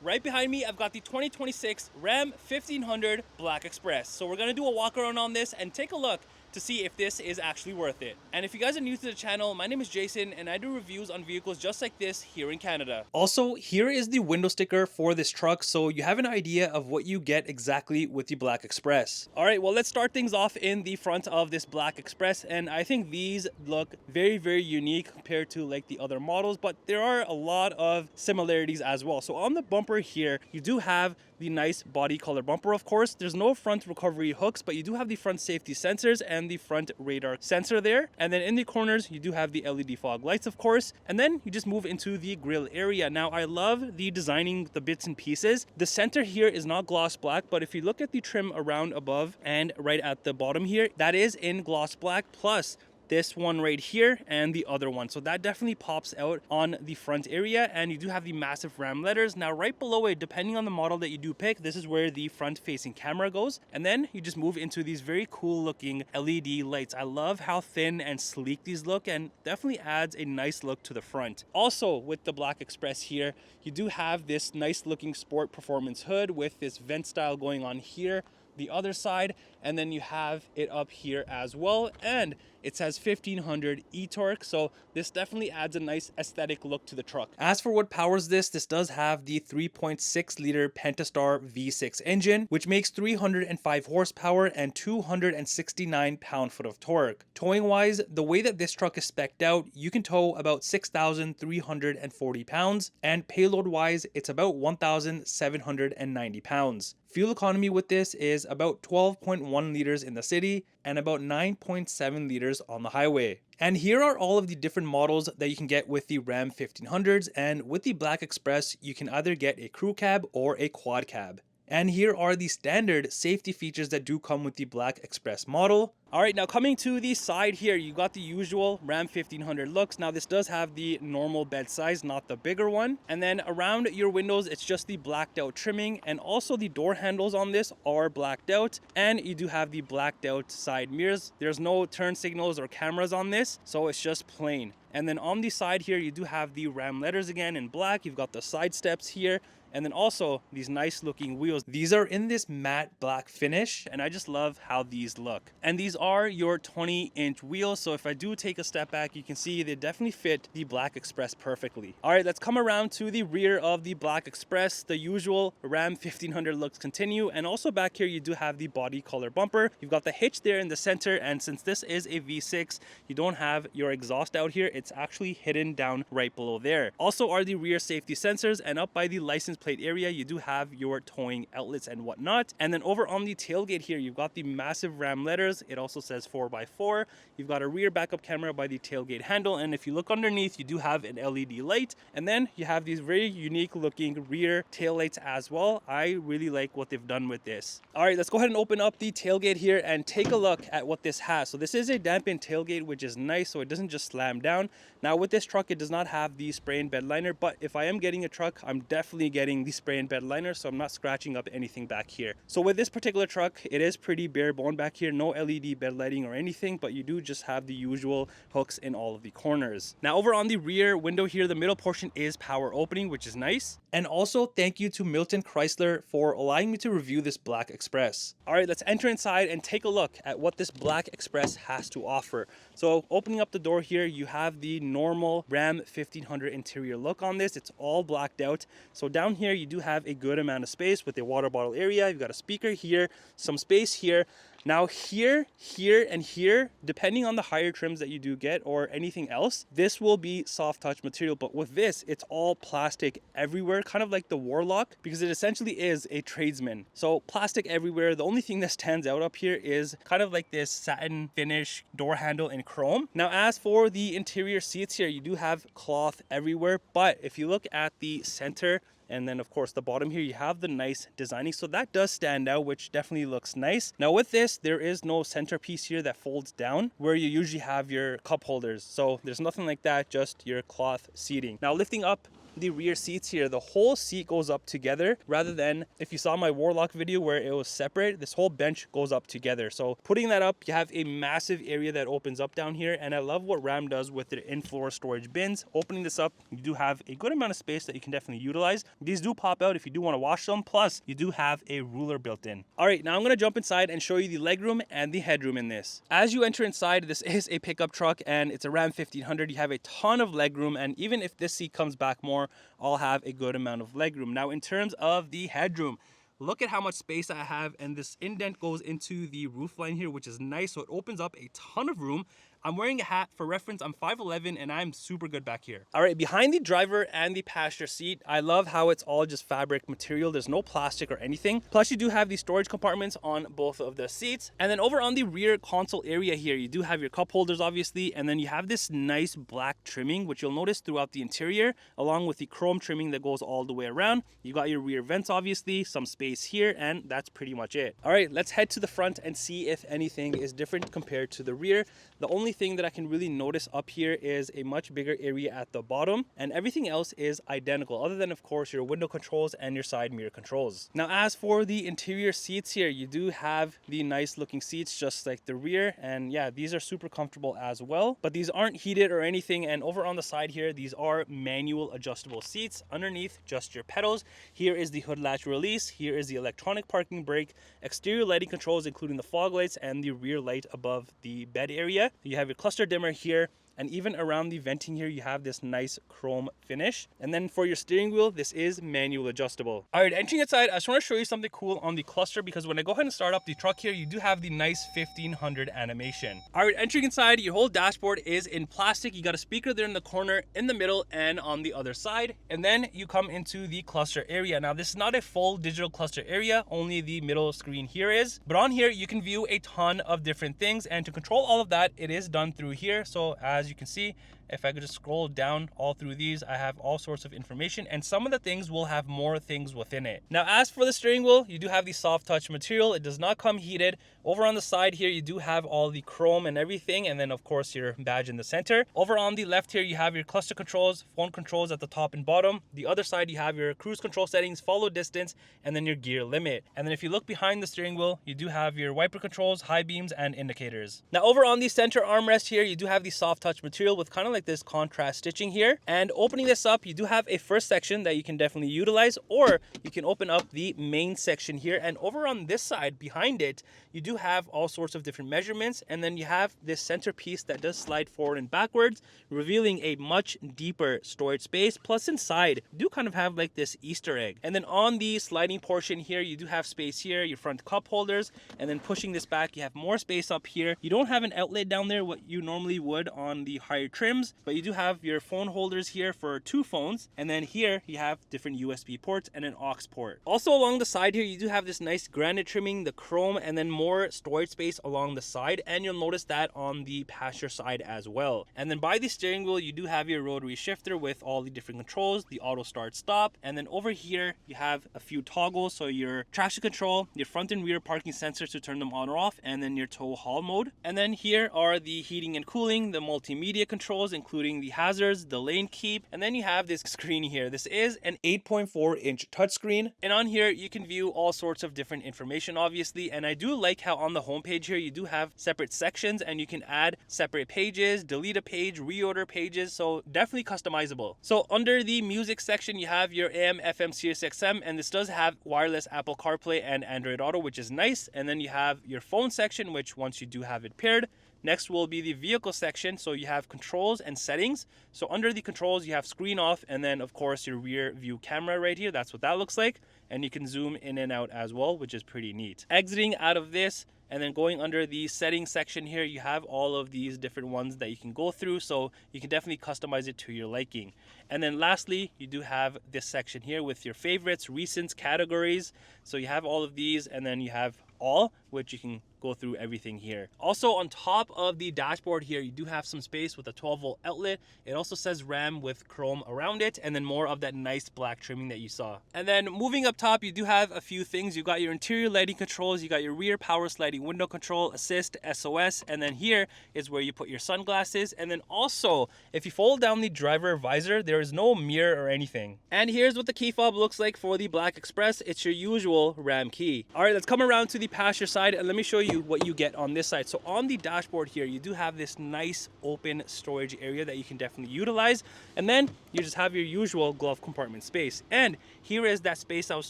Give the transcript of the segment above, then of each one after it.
Right behind me, I've got the 2026 Ram 1500 Black Express. So we're gonna do a walk around on this and take a look to see if this is actually worth it. And if you guys are new to the channel, my name is Jason and I do reviews on vehicles just like this here in Canada. Also, here is the window sticker for this truck so you have an idea of what you get exactly with the Black Express. All right, well, let's start things off in the front of this Black Express, and I think these look very, very unique compared to like the other models, but there are a lot of similarities as well. So on the bumper here, you do have the nice body color bumper. Of course, there's no front recovery hooks, but you do have the front safety sensors and the front radar sensor there. And then in the corners, you do have the LED fog lights, of course. And then you just move into the grille area. Now, I love the designing the bits and pieces. The center here is not gloss black, but if you look at the trim around above and right at the bottom here, that is in gloss black, plus this one right here and the other one. So that definitely pops out on the front area, and you do have the massive Ram letters. Now right below it, depending on the model that you do pick, this is where the front facing camera goes, and then you just move into these very cool looking LED lights. I love how thin and sleek these look, and definitely adds a nice look to the front. Also with the Black Express here, you do have this nice looking sport performance hood with this vent style going on here, the other side, and then you have it up here as well, and it says 1500 e-torque, so this definitely adds a nice aesthetic look to the truck. As for what powers this does have the 3.6 liter Pentastar V6 engine, which makes 305 horsepower and 269 pound-foot of torque. Towing wise, the way that this truck is spec'd out, you can tow about 6,340 pounds, and payload wise, it's about 1,790 pounds. Fuel economy with this is about 12.1 liters in the city and about 9.7 liters on the highway. And here are all of the different models that you can get with the Ram 1500s, and with the Black Express, you can either get a crew cab or a quad cab. And here are the standard safety features that do come with the Black Express model. All right, now coming to the side here, you got the usual Ram 1500 looks. Now this does have the normal bed size, not the bigger one. And then around your windows, it's just the blacked out trimming, and also the door handles on this are blacked out, and you do have the blacked out side mirrors. There's no turn signals or cameras on this, so it's just plain. And then on the side here, you do have the Ram letters again in black. You've got the side steps here, and then also these nice looking wheels. These are in this matte black finish, and I just love how these look. And these are your 20-inch wheels, so if I do take a step back, you can see they definitely fit the Black Express perfectly. All right, let's come around to the rear of the Black Express. The usual Ram 1500 looks continue, and also back here you do have the body color bumper. You've got the hitch there in the center, and since this is a V6, you don't have your exhaust out here. It's actually hidden down right below there. Also are the rear safety sensors, and up by the license plate area, you do have your towing outlets and whatnot. And then over on the tailgate here, you've got the massive Ram letters. It also says 4x4. You've got a rear backup camera by the tailgate handle, and if you look underneath, you do have an LED light, and then you have these very unique looking rear tail lights as well. I really like what they've done with this. All right, let's go ahead and open up the tailgate here and take a look at what this has. So this is a dampened tailgate, which is nice, so it doesn't just slam down. Now with this truck, it does not have the spray and bed liner, but if I am getting a truck, I'm definitely getting the spray and bed liner, so I'm not scratching up anything back here. So with this particular truck, it is pretty bare bone back here, no LED bed lighting or anything, but you do just have the usual hooks in all of the corners. Now over on the rear window here, the middle portion is power opening, which is nice. And also thank you to Milton Chrysler for allowing me to review this Black Express. All right, let's enter inside and take a look at what this Black Express has to offer. So opening up the door here, you have the normal Ram 1500 interior look on this. It's all blacked out. So down here, you do have a good amount of space with a water bottle area. You've got a speaker here, some space here. Now here, here, and here, depending on the higher trims that you do get or anything else, this will be soft touch material. But with this, it's all plastic everywhere, kind of like the Warlock, because it essentially is a Tradesman. So plastic everywhere. The only thing that stands out up here is kind of like this satin finish door handle in chrome. Now, as for the interior seats here, you do have cloth everywhere. But if you look at the center, and then of course the bottom here, you have the nice designing, so that does stand out, which definitely looks nice. Now with this, there is no centerpiece here that folds down where you usually have your cup holders, so there's nothing like that, just your cloth seating. Now lifting up the rear seats here, the whole seat goes up together rather than if you saw my Warlock video where it was separate, this whole bench goes up together. So putting that up, you have a massive area that opens up down here. And I love what Ram does with their in-floor storage bins. Opening this up, you do have a good amount of space that you can definitely utilize. These do pop out if you do want to wash them. Plus, you do have a ruler built in. All right, now I'm going to jump inside and show you the legroom and the headroom in this. As you enter inside, this is a pickup truck and it's a Ram 1500. You have a ton of legroom, and even if this seat comes back more, I'll have a good amount of legroom. Now, in terms of the headroom, look at how much space I have, and this indent goes into the roof line here, which is nice. So it opens up a ton of room. I'm wearing a hat. For reference, I'm 5'11", and I'm super good back here. All right, behind the driver and the passenger seat, I love how it's all just fabric material. There's no plastic or anything. Plus, you do have these storage compartments on both of the seats. And then over on the rear console area here, you do have your cup holders, obviously. And then you have this nice black trimming, which you'll notice throughout the interior, along with the chrome trimming that goes all the way around. You got your rear vents, obviously, some space here, and that's pretty much it. All right, let's head to the front and see if anything is different compared to the rear. The only thing that I can really notice up here is a much bigger area at the bottom, and everything else is identical other than, of course, your window controls and your side mirror controls. Now, as for the interior seats here, you do have the nice looking seats just like the rear, and yeah, these are super comfortable as well, but these aren't heated or anything. And over on the side here, these are manual adjustable seats. Underneath, just your pedals. Here is the hood latch release. Here is the electronic parking brake, exterior lighting controls including the fog lights and the rear light above the bed area. You have your cluster dimmer here, and even around the venting here, you have this nice chrome finish. And then for your steering wheel, this is manual adjustable. All right, entering inside, I just want to show you something cool on the cluster, because when I go ahead and start up the truck here, you do have the nice 1500 animation. All right, entering inside, your whole dashboard is in plastic. You got a speaker there in the corner, in the middle, and on the other side. And then you come into the cluster area. Now, this is not a full digital cluster area, only the middle screen here is. But on here, you can view a ton of different things. And to control all of that, it is done through here. So as you can see, if I could just scroll down all through these, I have all sorts of information, and some of the things will have more things within it. Now, as for the steering wheel, you do have the soft touch material. It does not come heated. Over on the side here, you do have all the chrome and everything, and then of course your badge in the center. Over on the left here, you have your cluster controls, phone controls at the top and bottom. The other side, you have your cruise control settings, follow distance, and then your gear limit. And then if you look behind the steering wheel, you do have your wiper controls, high beams, and indicators. Now, over on the center armrest here, you do have the soft touch material with kind of like this contrast stitching here. And opening this up, you do have a first section that you can definitely utilize, or you can open up the main section here. And over on this side behind it, you do have all sorts of different measurements, and then you have this centerpiece that does slide forward and backwards, revealing a much deeper storage space. Plus inside, you do kind of have like this Easter egg. And then on the sliding portion here, you do have space here, your front cup holders, and then pushing this back, you have more space up here. You don't have an outlet down there, what you normally would on the higher trims, but you do have your phone holders here for 2 phones, and then here you have different USB ports and an aux port. Also along the side here, you do have this nice granite trimming, the chrome, and then more storage space along the side, and you'll notice that on the passenger side as well. And then by the steering wheel, you do have your rotary shifter with all the different controls, the auto start stop, and then over here you have a few toggles, so your traction control, your front and rear parking sensors to turn them on or off, and then your tow haul mode. And then here are the heating and cooling, the multimedia controls including the hazards, the lane keep, and then you have this screen here. This is an 8.4-inch touchscreen, and on here you can view all sorts of different information, obviously. And I do like how on the homepage here you do have separate sections, and you can add separate pages, delete a page, reorder pages, so definitely customizable. So under the music section, you have your AM, FM, Sirius XM, and this does have wireless Apple CarPlay and Android Auto, which is nice. And then you have your phone section, which once you do have it paired. Next will be the vehicle section, so you have controls and settings. So under the controls, you have screen off, and then of course your rear view camera right here. That's what that looks like. And you can zoom in and out as well, which is pretty neat. Exiting out of this, and then going under the settings section here, you have all of these different ones that you can go through, so you can definitely customize it to your liking. And then lastly, you do have this section here with your favorites, recents, categories. So you have all of these, and then you have all, which you can go through everything here. Also on top of the dashboard here, you do have some space with a 12-volt outlet. It also says Ram with chrome around it, and then more of that nice black trimming that you saw. And then moving up top, you do have a few things. You got your interior lighting controls, you got your rear power sliding window control, assist, SOS, and then here is where you put your sunglasses. And then also, if you fold down the driver visor, there There's no mirror or anything. And here's what the key fob looks like for the Black Express. It's your usual Ram key. All right, let's come around to the passenger side and let me show you what you get on this side. So on the dashboard here, you do have this nice open storage area that you can definitely utilize. And then you just have your usual glove compartment space. And here is that space I was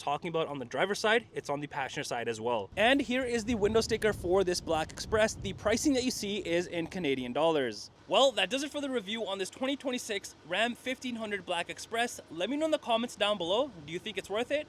talking about on the driver's side. It's on the passenger side as well. And here is the window sticker for this Black Express. The pricing that you see is in Canadian dollars. Well, that does it for the review on this 2026 Ram 1500 Black Express. Let me know in the comments down below, do you think it's worth it?